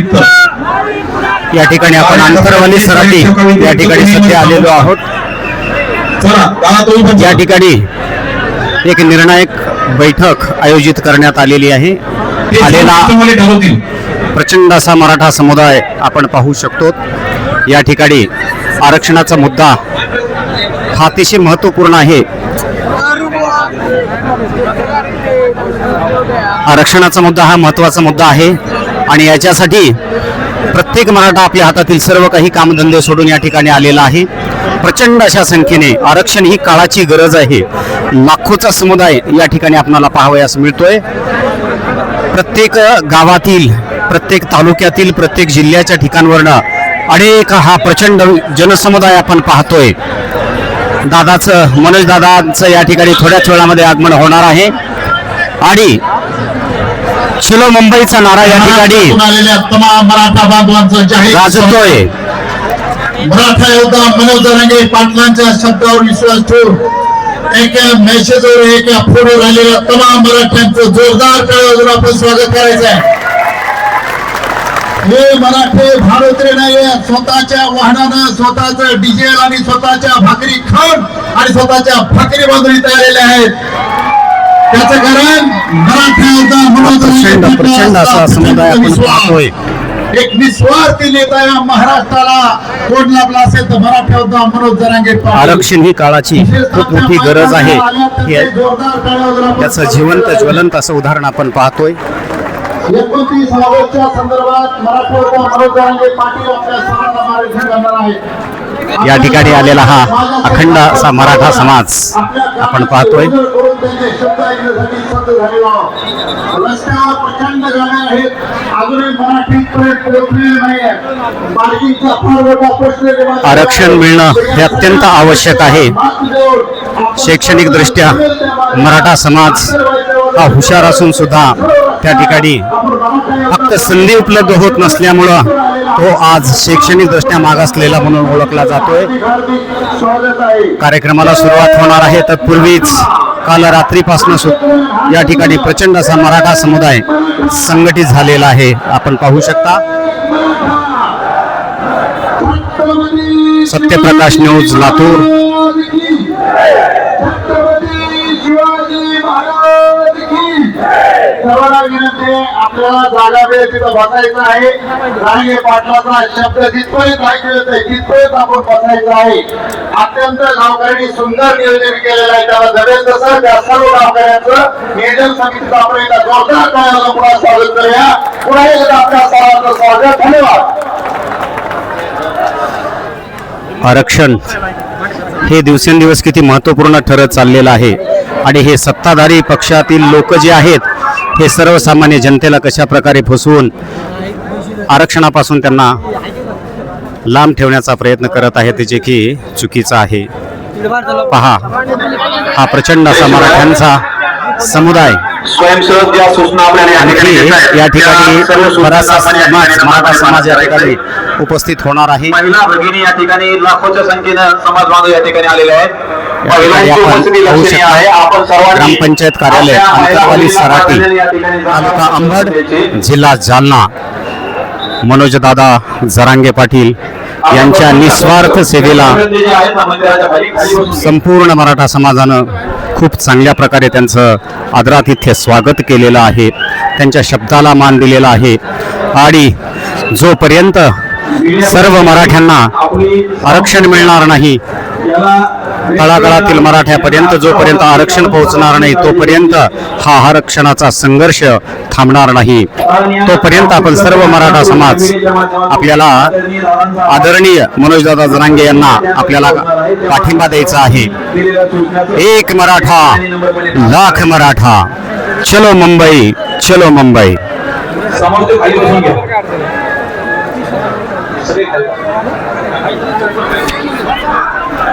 निमित्त या ठिकाणी आपण अंतरवाली सराटी या ठिकाणी सध्या आलेलो आहोत. चला दादा तुम्ही पण या ठिकाणी एक निर्णायक बैठक आयोजित करण्यात आलेली आहे. आलेला ठरवतील. प्रचंड असा मराठा समुदाय आपण पाहू शकतो. या ठिकाणी आरक्षणाचा मुद्दा हा अतिशय महत्त्वपूर्ण आहे. आरक्षणाचा मुद्दा हा महत्त्वाचा मुद्दा आहे आणि याच्यासाठी प्रत्येक मराठा आपल्या हातातील सर्व काही कामधंदे सोडून या ठिकाणी आलेला आहे. प्रचंड अशा संख्येने आरक्षण ही काळाची गरज आहे. लाखोचा समुदाय या ठिकाणी आपल्याला पाहावयास मिळतोय. प्रत्येक गावातील, प्रत्येक तालुक्यातील, प्रत्येक जिल्ह्याच्या ठिकाणवरनं अनेक हा प्रचंड जनसमुदाय आपण पाहतोय. दादाचं, मनोज दादांचं या ठिकाणी थोड्याच वेळामध्ये आगमन होणार आहे आणि चलो मुंबईचा नारा या ठिकाणी आलेल्या तमाम मराठा बांधवांचं जाहीर गाजतोय. मराठा योद्धा मनोज जरांगे पाटलांच्या शब्दावर विश्वास ठेवून एका मेसेजवर एका फोटोवर आलेल्या तमाम मराठ्यांचं जोरदार टाळ्या आपण स्वागत करायचं आहे. हे मराठे भाडोत्रे नाहीये. स्वतःच्या वाहनानं, स्वतःचं डिझेल आणि स्वतःच्या भाकरी खाऊन आणि स्वतःच्या भाकरी बांधून इथे आलेले आहेत. त्याचं कारण मराठा योद्धा मनोज प्रचंड असा समुदाय आपण पाहतोय. एक निस्वार्थी नेता या महाराष्ट्राला कोण लाभला असेल तर मराठा योद्धा मनोज जरांगे पाटील. आरक्षण ही काळाची खूप मोठी गरज आहे. त्याचं जिवंत ज्वलंत असं उदाहरण आपण पाहतोय. 29 ऑगस्टच्या संदर्भात मराठा योद्धा मनोज जरांगे पाटील आपल्या सर्वांना मार्गदर्शन करणार आहेत. या ठिकाणी आलेला हा अखंड असा मराठा समाज आपण पाहतोय. प्रचंड गाड्या आहेत, अजूनही मराठीपर्यंत पोहोचलेले नाही. पार्किंगचा फार मोठा प्रश्न. आरक्षण मिळणं हे अत्यंत आवश्यक आहे. शैक्षणिक दृष्ट्या मराठा समाज हा हुशार असून सुद्धा त्या ठिकाणी फक्त संधी उपलब्ध होत नसल्यामुळं तो आज शैक्षणिक दृष्ट्या मागासलेला म्हणून ओळखला जातोय. कार्यक्रमाला सुरुवात होणार आहे. तत्पूर्वीच काल रात्रीपासून या ठिकाणी प्रचंड असा मराठा समुदाय संघटित झालेला आहे. आपण पाहू शकता. सत्यप्रकाश न्यूज लातूर. सर्वांना विनंती आहे, आपल्याला जागा वेळ तिथं बसायचं आहे. जरांगे पाटलाचा शब्द जिथपर्यंत ऐकू येतोय तिथपर्यंत आपण बसायचं आहे. अत्यंत गावकऱ्यांनी सुंदर नियोजन केलेलं आहे. त्याला जमेल तसं त्या सर्व गावकऱ्यांचं नियोजन समितीचं आपण एकदा जोरदार टाळ्याला पुन्हा स्वागत करूया. पुन्हा एकदा आपल्या सर्वांचं स्वागत. धन्यवाद. आरक्षण हे दिवसेंदिवस किती महत्त्वपूर्ण ठरत चाललेलं आहे आणि हे सत्ताधारी पक्षातील लोक जे आहेत हे सर्वसामान्य जनतेला कशा प्रकारे फसवून आरक्षणापासून त्यांना लांब ठेवण्याचा प्रयत्न करत आहेत ते जे की चुकीचं आहे. पहा, हा प्रचंड असा मराठ्यांचा समुदाय स्वयंसेवक ज्या सूचना आणखी या ठिकाणी बराचसा समाज, मराठा समाज या ठिकाणी उपस्थित होणार आहे. महिला भगिनी या ठिकाणी लाखोच्या संख्येनं समाज बांधव या ठिकाणी आलेले आहेत. ग्रामपंचायत कार्यालय अंतरवाली सराटी, तालुका अंबड, जिल्हा जालना. मनोजदादा जरांगे पाटील यांच्या निस्वार्थ सेवेला संपूर्ण मराठा समाजानं खूप चांगल्या प्रकारे त्यांचं आदरातिथ्य स्वागत केलेलं आहे. त्यांच्या शब्दाला मान दिलेला आहे आणि जोपर्यंत सर्व मराठ्यांना आरक्षण मिळणार नाही, तळागाळातील मराठ्यापर्यंत जोपर्यंत आरक्षण पोहोचणार नाही तोपर्यंत हा आरक्षणाचा संघर्ष थांबणार नाही. तोपर्यंत आपण सर्व मराठा समाज आपल्याला आदरणीय मनोजदादा जरांगे यांना आपल्याला पाठिंबा द्यायचा आहे. एक मराठा लाख मराठा, चलो मुंबई, चलो मुंबई.